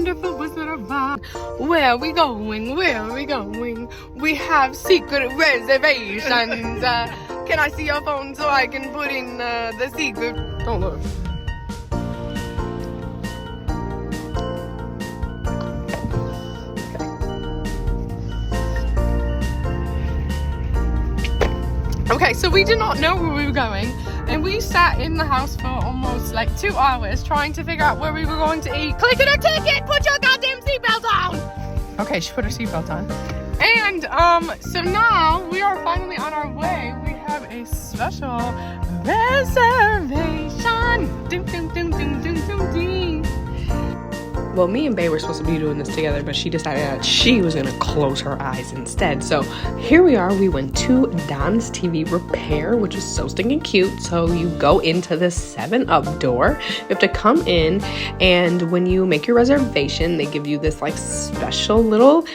wonderful Wizard of Oz. Where are we going? Where are we going? We have secret reservations. Can I see your phone so I can put in the secret? Don't look. Okay, so we did not know where we were going, and we sat in the house for almost like 2 hours trying to figure out where we were going to eat. Click on a ticket! Put your goddamn seatbelt on! Okay, she put her seatbelt on. And so now we are finally on our way. We have a special reservation. Ding, ding, ding, ding, ding, ding, ding. Well, me and Bae were supposed to be doing this together, but she decided that she was gonna close her eyes instead. So here we are. We went to Don's TV Repair, which is so stinking cute. So you go into the 7-Up door. You have to come in, and when you make your reservation, they give you this like special little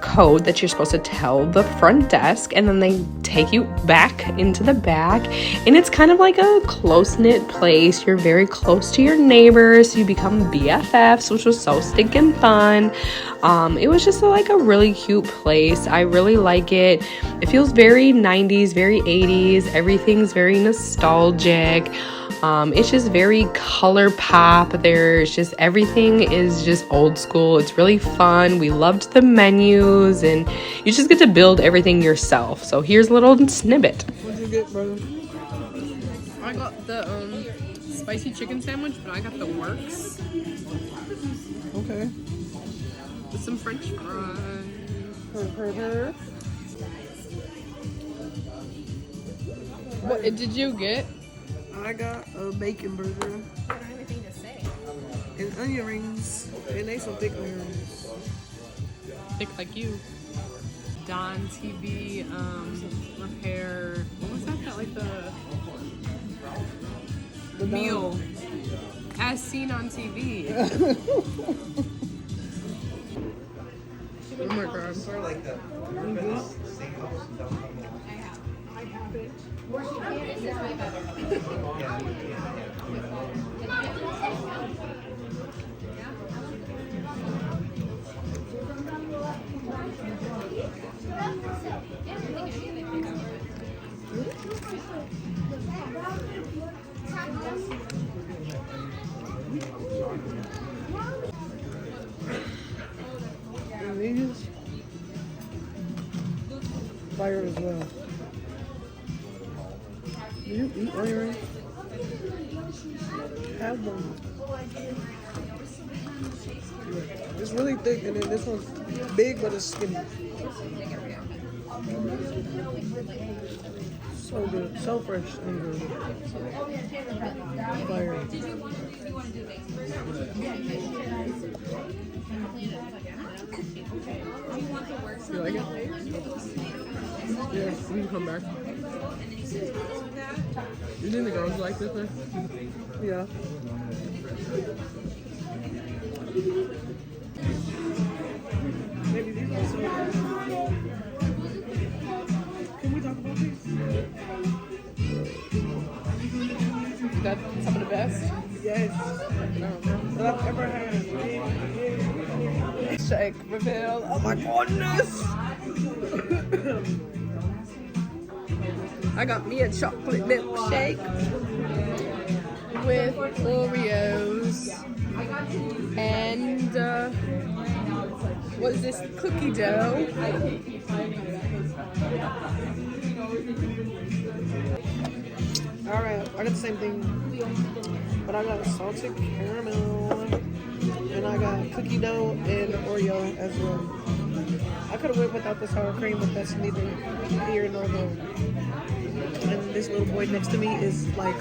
code that you're supposed to tell the front desk, and then they take you back into the back, and it's kind of like a close-knit place. You're very close to your neighbors. You become BFFs, which was so stinking fun. It was just like a really cute place. I really like it. It feels very 90s, very 80s. Everything's very nostalgic. It's just very color pop. There's just everything is just old school. It's really fun. We loved the menus, and you just get to build everything yourself. So here's a little snippet. What'd you get, brother? I got the spicy chicken sandwich, but I got the works. Okay. With some French fries. What did you get? I got a bacon burger. I don't have anything to say. And onion rings. And they some thick onion rings. Thick like you. Don TV Repair. What was that? That like the meal as seen on TV. Oh my god. I have it. And these fire as well. Do you eat onion rings? Have them. It's really thick, and then this one's big, but it's skinny. So good, so fresh and good. Fire. You like it? Yeah. You can come back. You think the girls like this one? Yeah. Maybe these are so good. Can we talk about these? Is that some of the best? Yes. That I've ever had. Shake reveal. Oh my goodness! I got me a chocolate milkshake with Oreos and what is this? Cookie dough. Alright, I got the same thing. But I got salted caramel. And I got cookie dough and Oreo as well. I could have went without the sour cream, but that's neither here nor there. And this little boy next to me is like,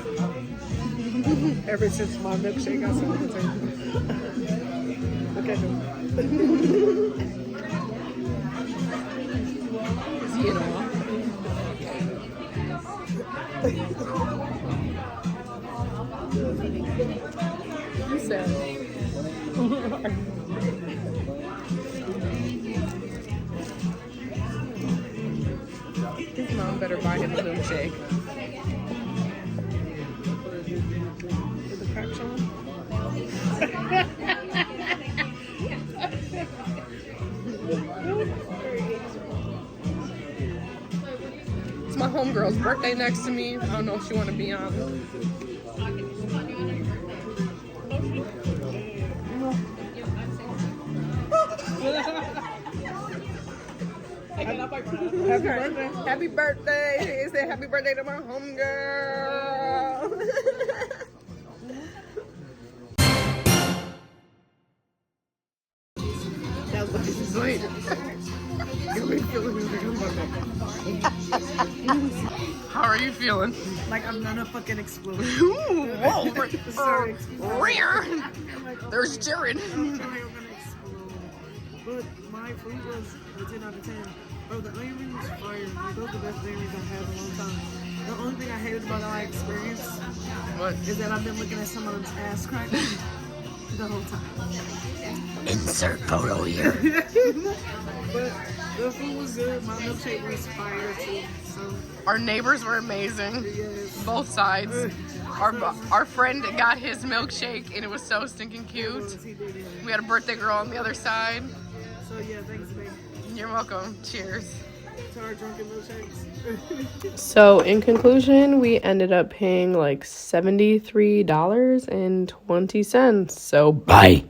ever since my milkshake got some of the table. Look at him. Is he in awe? You said. His mom better buy him a milkshake. With the cracks on? homegirl's birthday next to me. I don't know if she want to be on. Happy birthday. Happy birthday. She said happy birthday to my homegirl. That was sweet. How are you feeling? Like I'm gonna fucking explode. Ooh, whoa, Sorry. rare. There's Jared. I'm gonna explode. But my food was a 10 out of 10. Bro, the onion rings was fire. Like, those are the best onion rings I've had in a long time. The only thing I hated about our experience What? is that I've been looking at someone's ass crack the whole time. Insert photo here. But the food was good. My milkshake was fire too. So, Our neighbors were amazing. yes. Both sides. Our friend got his milkshake and it was so stinking cute. He did it. We had a birthday girl on the other side. So, yeah, thanks, babe. You're welcome. Cheers. To our drunken milkshakes. So in conclusion, we ended up paying like $73.20. So bye.